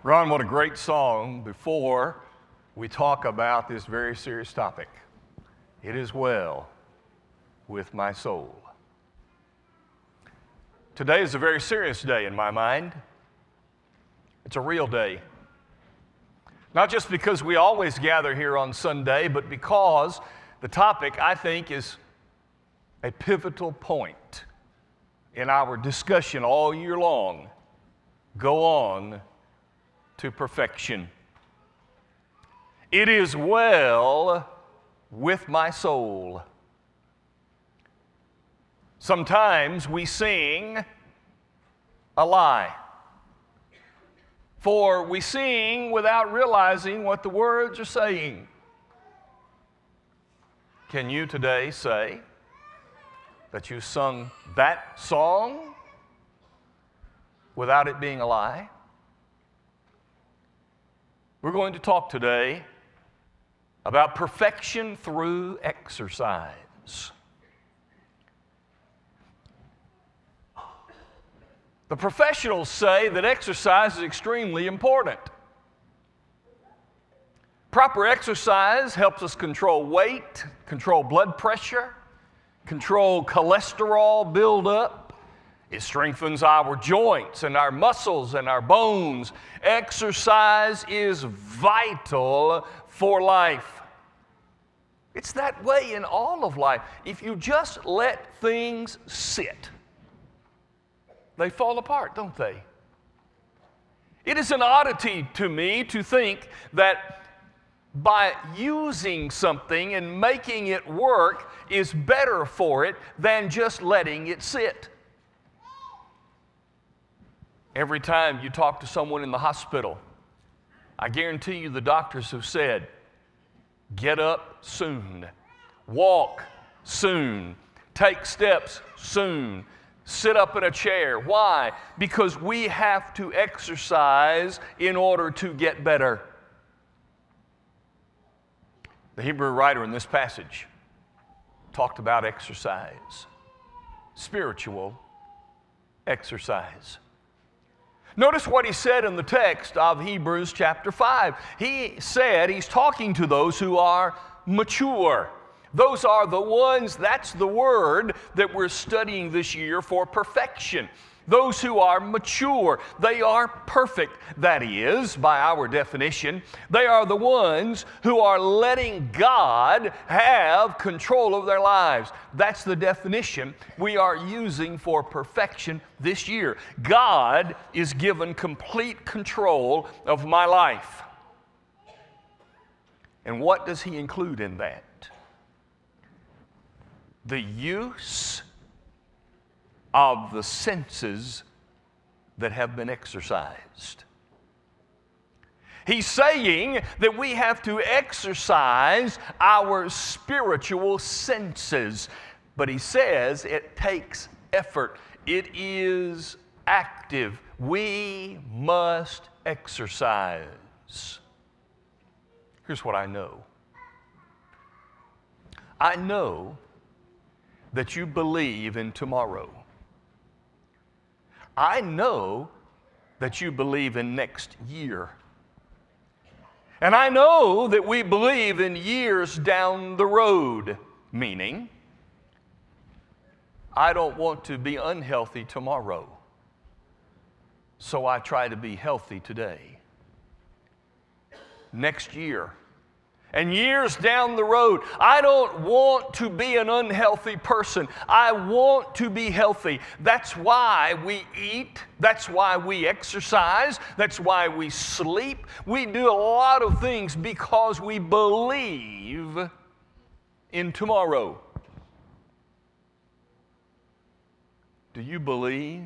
Ron, what a great song before we talk about this very serious topic. It is well with my soul. Today is a very serious day in my mind. It's a real day. Not just because we always gather here on Sunday, but because the topic, I think, is a pivotal point in our discussion all year long. Go on to perfection. It is well with my soul. Sometimes we sing a lie. For we sing without realizing what the words are saying. Can you today say that you sung that song without it being a lie? We're going to talk today about perfection through exercise. The professionals say that exercise is extremely important. Proper exercise helps us control weight, control blood pressure, control cholesterol buildup. It strengthens our joints and our muscles and our bones. Exercise is vital for life. It's that way in all of life. If you just let things sit, they fall apart, don't they? It is an oddity to me to think that by using something and making it work is better for it than just letting it sit. Every time you talk to someone in the hospital, I guarantee you the doctors have said, get up soon, walk soon, take steps soon, sit up in a chair. Why? Because we have to exercise in order to get better. The Hebrew writer in this passage talked about exercise, spiritual exercise. Notice what he said in the text of Hebrews chapter 5. He said he's talking to those who are mature. Those are the ones, that's the word that we're studying this year for perfection. Those who are mature, they are perfect. That is, by our definition, they are the ones who are letting God have control of their lives. That's the definition we are using for perfection this year. God is given complete control of my life. And what does He include in that? The use of the senses that have been exercised. He's saying that we have to exercise our spiritual senses. But he says it takes effort. It is active. We must exercise. Here's what I know. I know that you believe in tomorrow. I know that you believe in next year. And I know that we believe in years down the road, meaning I don't want to be unhealthy tomorrow, so I try to be healthy today. Next year, and years down the road, I don't want to be an unhealthy person. I want to be healthy. That's why we eat. That's why we exercise. That's why we sleep. We do a lot of things because we believe in tomorrow. Do you believe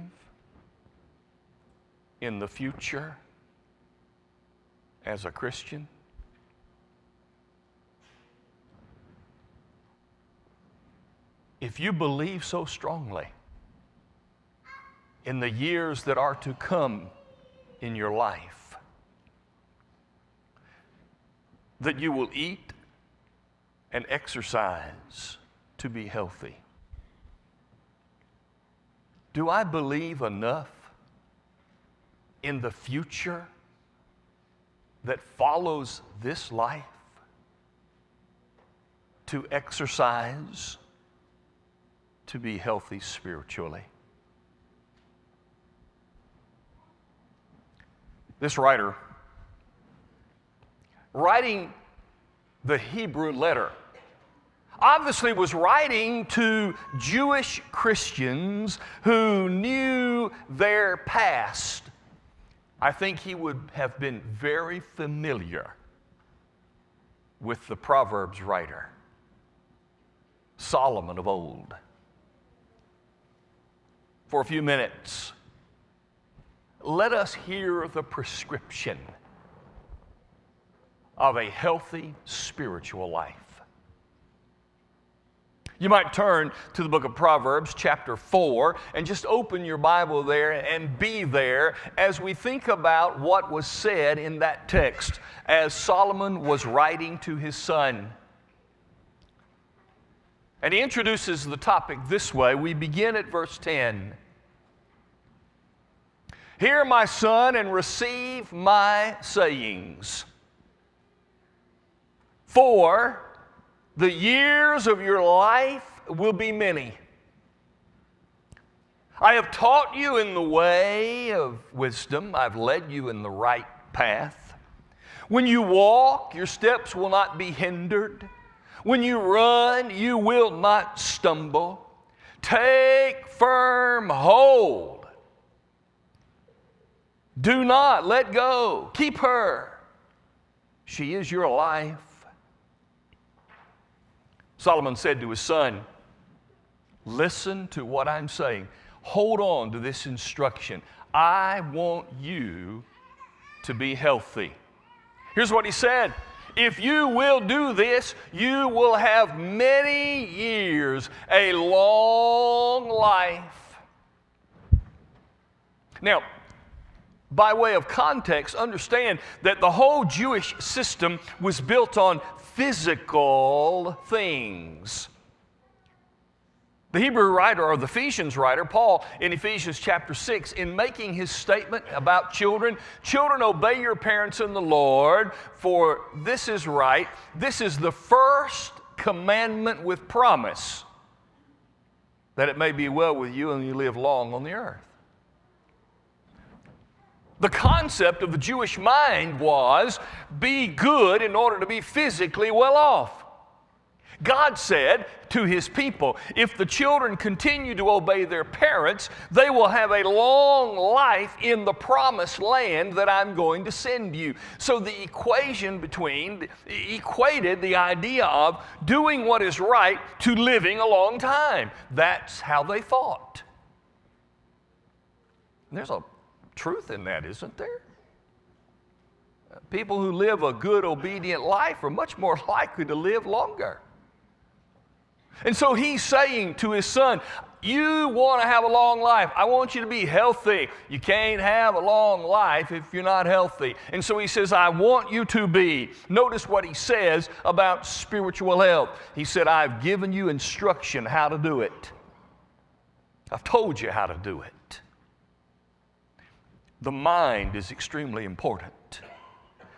in the future as a Christian? If you believe so strongly in the years that are to come in your life, that you will eat and exercise to be healthy, do I believe enough in the future that follows this life to exercise, to be healthy spiritually. This writer, writing the Hebrew letter, obviously was writing to Jewish Christians who knew their past. I think he would have been very familiar with the Proverbs writer, Solomon of old. For a few minutes, let us hear the prescription of a healthy spiritual life. You might turn to the book of Proverbs, chapter 4, and just open your Bible there and be there as we think about what was said in that text as Solomon was writing to his son. And he introduces the topic this way. We begin at verse 10. Hear, my son, and receive my sayings. For the years of your life will be many. I have taught you in the way of wisdom. I've led you in the right path. When you walk, your steps will not be hindered. When you run, you will not stumble. Take firm hold. Do not let go. Keep her. She is your life. Solomon said to his son, listen to what I'm saying. Hold on to this instruction. I want you to be healthy. Here's what he said. If you will do this, you will have many years, a long life. Now, by way of context, understand that the whole Jewish system was built on physical things. The Hebrew writer, or the Ephesians writer, Paul, in Ephesians chapter 6, in making his statement about children, obey your parents in the Lord, for this is right. This is the first commandment with promise, that it may be well with you and you live long on the earth. The concept of the Jewish mind was, be good in order to be physically well off. God said to his people, if the children continue to obey their parents, they will have a long life in the promised land that I'm going to send you. So the equated the idea of doing what is right to living a long time. That's how they thought. There's a truth in that, isn't there? People who live a good, obedient life are much more likely to live longer. And so he's saying to his son, you want to have a long life. I want you to be healthy. You can't have a long life if you're not healthy. And so he says, I want you to be. Notice what he says about spiritual health. He said, I've given you instruction how to do it. I've told you how to do it. The mind is extremely important.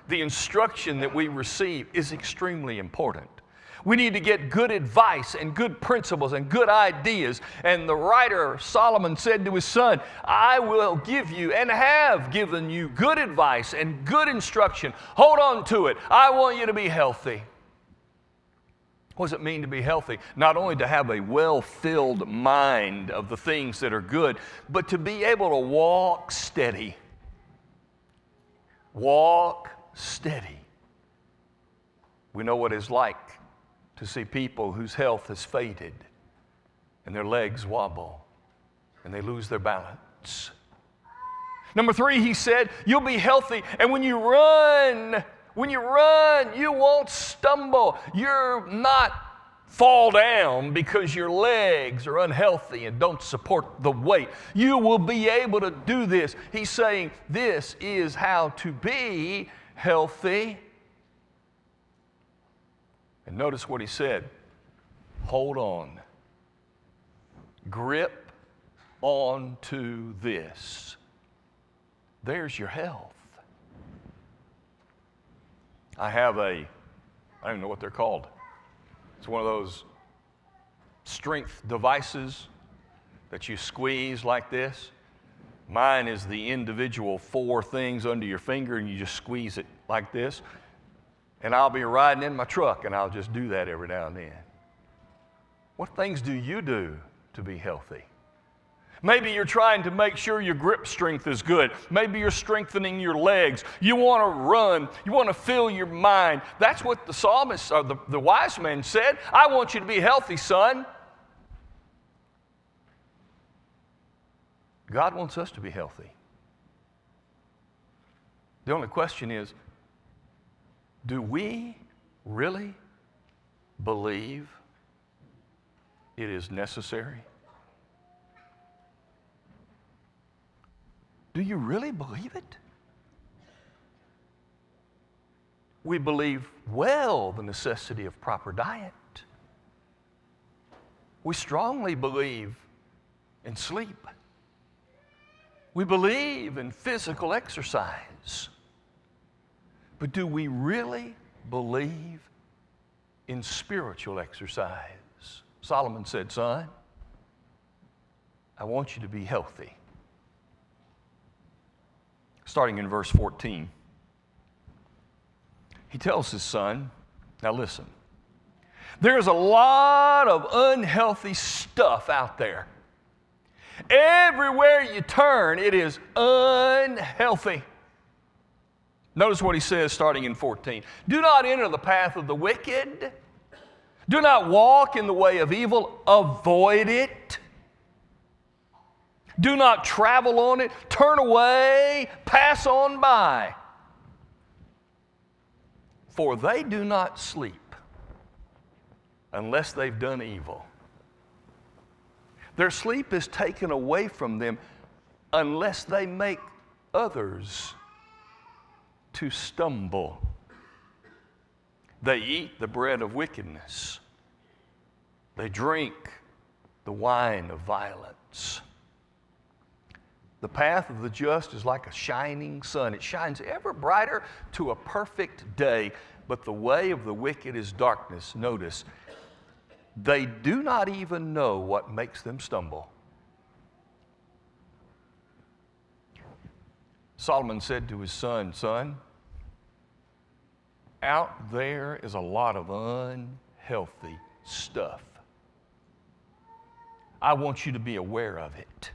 The instruction that we receive is extremely important. We need to get good advice and good principles and good ideas. And the writer Solomon said to his son, I will give you and have given you good advice and good instruction. Hold on to it. I want you to be healthy. What does it mean to be healthy? Not only to have a well-filled mind of the things that are good, but to be able to walk steady. Walk steady. We know what it's like to see people whose health has faded and their legs wobble and they lose their balance. Number 3, he said, you'll be healthy, and when you run, you won't stumble. You're not fall down because your legs are unhealthy and don't support the weight. You will be able to do this. He's saying this is how to be healthy. And notice what he said. Hold on. Grip onto this. There's your health. I don't even know what they're called. It's one of those strength devices that you squeeze like this. Mine is the individual 4 things under your finger, and you just squeeze it like this. And I'll be riding in my truck, and I'll just do that every now and then. What things do you do to be healthy? Maybe you're trying to make sure your grip strength is good. Maybe you're strengthening your legs. You want to run. You want to fill your mind. That's what the psalmist, or the wise man said. I want you to be healthy, son. God wants us to be healthy. The only question is, do we really believe it is necessary? Do you really believe it? We believe well the necessity of proper diet. We strongly believe in sleep. We believe in physical exercise. But do we really believe in spiritual exercise? Solomon said, son, I want you to be healthy. Starting in verse 14, he tells his son, now listen, there's a lot of unhealthy stuff out there. Everywhere you turn, it is unhealthy. Notice what he says starting in 14. Do not enter the path of the wicked. Do not walk in the way of evil. Avoid it. Do not travel on it. Turn away. Pass on by. For they do not sleep unless they've done evil. Their sleep is taken away from them unless they make others to stumble. They eat the bread of wickedness. They drink the wine of violence. The path of the just is like a shining sun. It shines ever brighter to a perfect day, but the way of the wicked is darkness. Notice, they do not even know what makes them stumble. Solomon said to his son, son, out there is a lot of unhealthy stuff. I want you to be aware of it.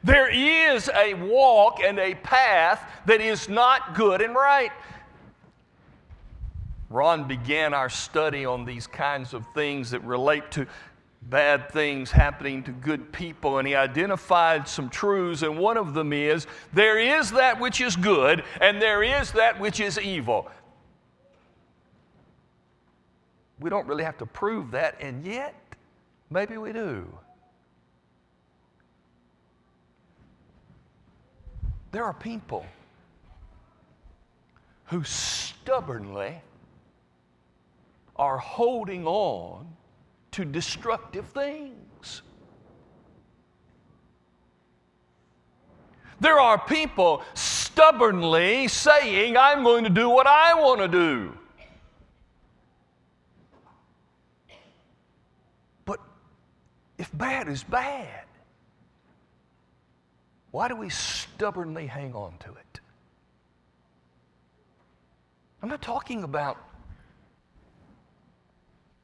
There is a walk and a path that is not good and right. Ron began our study on these kinds of things that relate to bad things happening to good people, and he identified some truths, and one of them is, there is that which is good, and there is that which is evil. We don't really have to prove that, and yet, maybe we do. There are people who stubbornly are holding on to destructive things. There are people stubbornly saying, I'm going to do what I want to do. But if bad is bad, why do we stubbornly hang on to it? I'm not talking about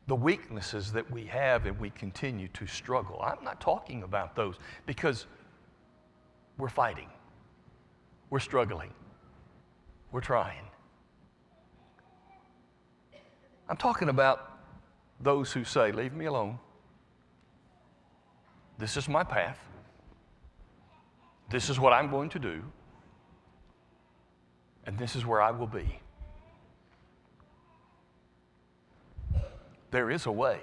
the weaknesses that we have and we continue to struggle. I'm not talking about those because we're fighting. We're struggling. We're trying. I'm talking about those who say, leave me alone. This is my path. This is what I'm going to do. And this is where I will be. There is a way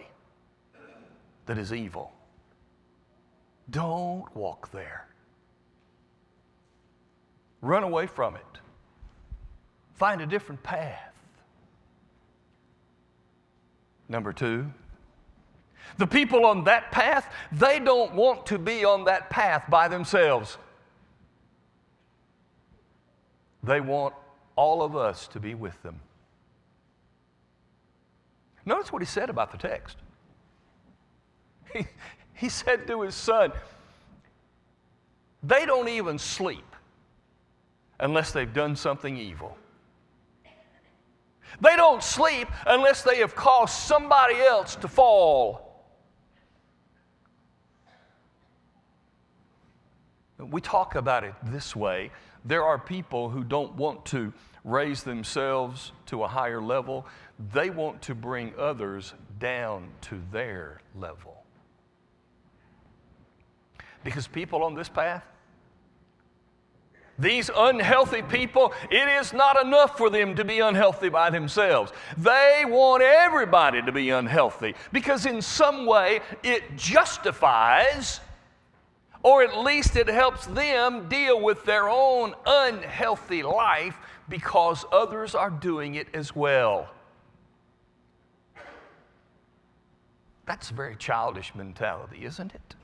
that is evil. Don't walk there. Run away from it. Find a different path. Number 2, the people on that path, they don't want to be on that path by themselves. They want all of us to be with them. Notice what he said about the text. He said to his son, they don't even sleep unless they've done something evil. They don't sleep unless they have caused somebody else to fall. We talk about it this way. There are people who don't want to raise themselves to a higher level. They want to bring others down to their level. Because people on this path, these unhealthy people, it is not enough for them to be unhealthy by themselves. They want everybody to be unhealthy because in some way it justifies, or at least it helps them deal with their own unhealthy life because others are doing it as well. That's a very childish mentality, isn't it?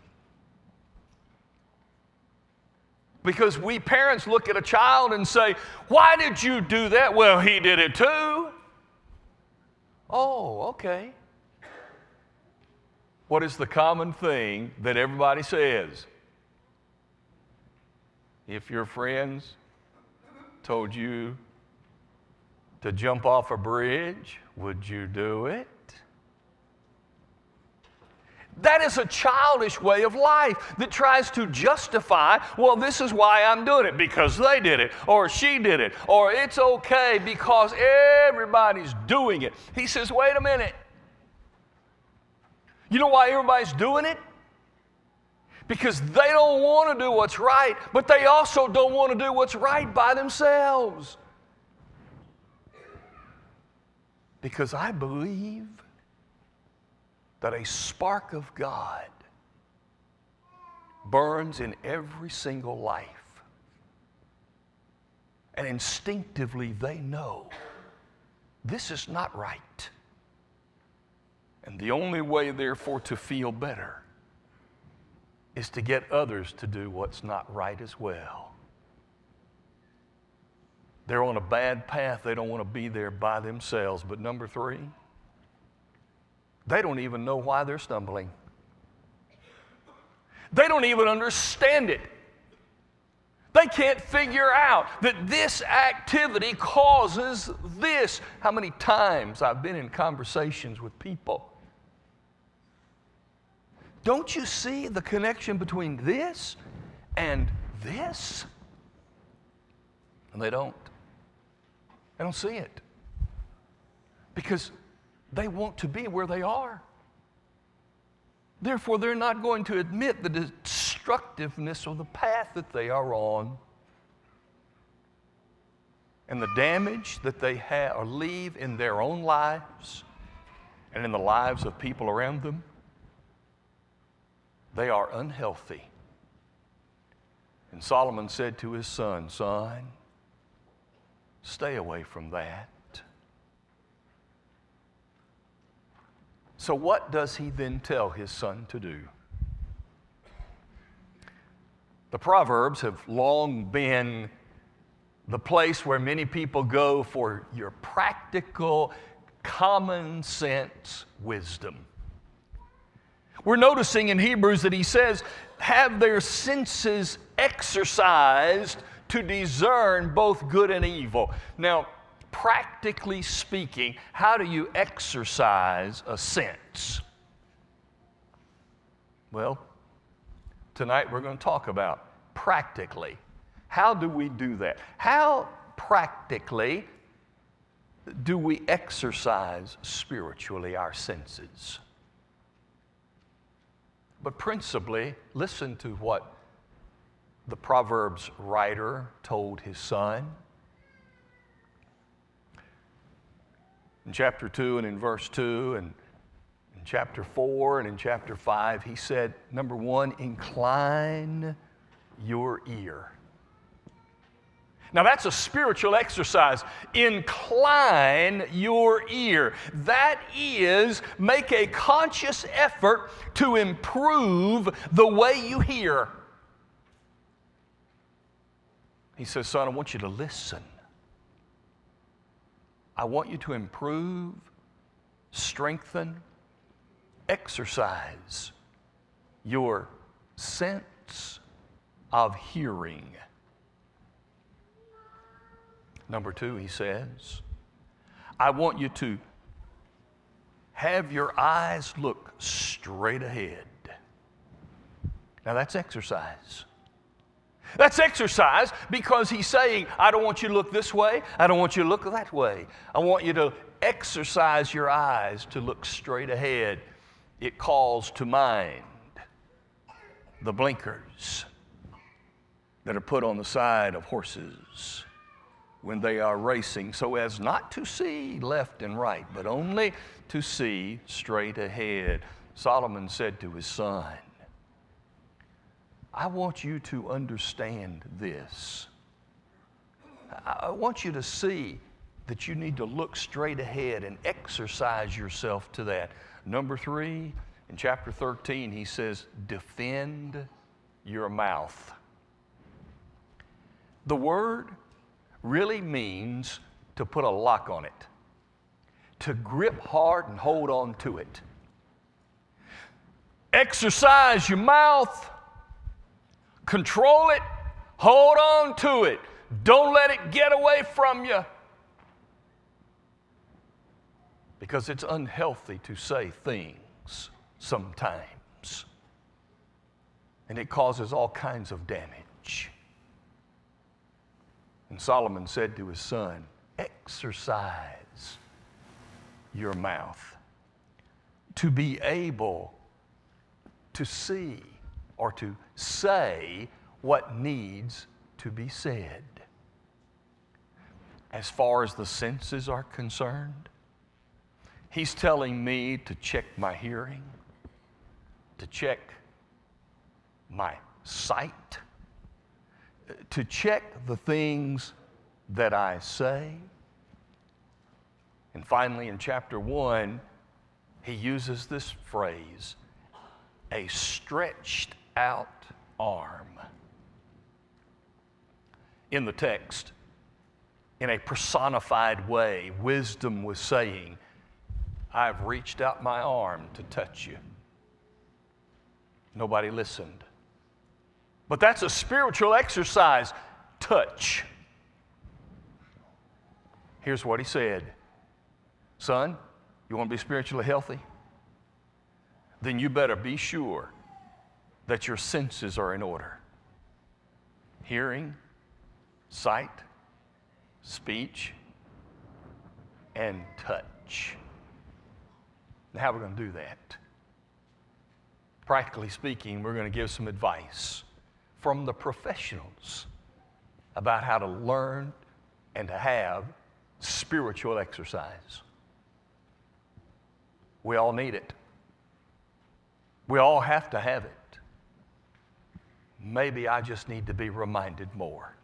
Because we parents look at a child and say, why did you do that? Well, he did it too. Oh, okay. What is the common thing that everybody says? If your friends told you to jump off a bridge, would you do it? That is a childish way of life that tries to justify, well, this is why I'm doing it, because they did it, or she did it, or it's okay because everybody's doing it. He says, wait a minute. You know why everybody's doing it? Because they don't want to do what's right, but they also don't want to do what's right by themselves. Because I believe that a spark of God burns in every single life. And instinctively they know this is not right. And the only way, therefore, to feel better is to get others to do what's not right as well. They're on a bad path. They don't want to be there by themselves. But number three, they don't even know why they're stumbling. They don't even understand it. They can't figure out that this activity causes this. How many times I've been in conversations with people. Don't you see the connection between this and this? And they don't. They don't see it. Because they want to be where they are. Therefore, they're not going to admit the destructiveness of the path that they are on and the damage that they have or leave in their own lives and in the lives of people around them. They are unhealthy. And Solomon said to his son, son, stay away from that. So what does he then tell his son to do? The Proverbs have long been the place where many people go for your practical, common sense wisdom. We're noticing in Hebrews that he says, have their senses exercised to discern both good and evil. Now, practically speaking, how do you exercise a sense? Well, tonight we're going to talk about practically. How do we do that? How practically do we exercise spiritually our senses? But principally, listen to what the Proverbs writer told his son. In chapter 2 and in verse 2 and in chapter 4 and in chapter 5, he said, number 1, incline your ear. Now that's a spiritual exercise. Incline your ear. That is, make a conscious effort to improve the way you hear. He says, son, I want you to listen. I want you to improve, strengthen, exercise your sense of hearing. Number 2, he says, I want you to have your eyes look straight ahead. Now that's exercise. That's exercise because he's saying, I don't want you to look this way. I don't want you to look that way. I want you to exercise your eyes to look straight ahead. It calls to mind the blinkers that are put on the side of horses when they are racing so as not to see left and right, but only to see straight ahead. Solomon said to his son, I want you to understand this. I want you to see that you need to look straight ahead and exercise yourself to that. Number 3, in chapter 13, he says, defend your mouth. The word really means to put a lock on it, to grip hard and hold on to it. Exercise your mouth, control it, hold on to it. Don't let it get away from you. Because it's unhealthy to say things sometimes. And it causes all kinds of damage. And Solomon said to his son, exercise your mouth to be able to see or to say what needs to be said. As far as the senses are concerned, he's telling me to check my hearing, to check my sight, to check the things that I say. And finally, in chapter 1, he uses this phrase, a stretched out arm. In the text, in a personified way, wisdom was saying, I've reached out my arm to touch you. Nobody listened. But that's a spiritual exercise, touch. Here's what he said. Son, you want to be spiritually healthy? Then you better be sure that your senses are in order. Hearing, sight, speech, and touch. Now, how are we going to do that? Practically speaking, we're going to give some advice from the professionals about how to learn and to have spiritual exercise. We all need it. We all have to have it. Maybe I just need to be reminded more.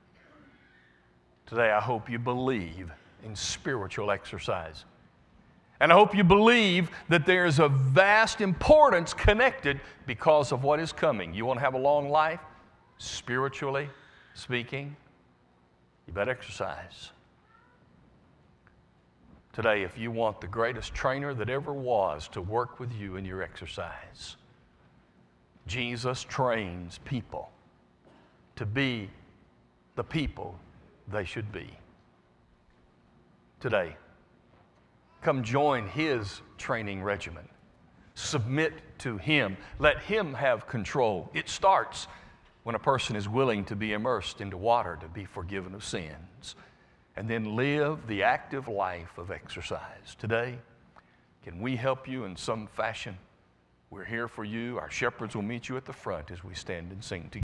Today, I hope you believe in spiritual exercise. And I hope you believe that there is a vast importance connected because of what is coming. You want to have a long life, spiritually speaking, you better exercise. Today, if you want the greatest trainer that ever was to work with you in your exercise, Jesus trains people to be the people they should be. Today, come join his training regimen. Submit to him. Let him have control. It starts when a person is willing to be immersed into water to be forgiven of sins, and then live the active life of exercise. Today, can we help you in some fashion? We're here for you. Our shepherds will meet you at the front as we stand and sing together.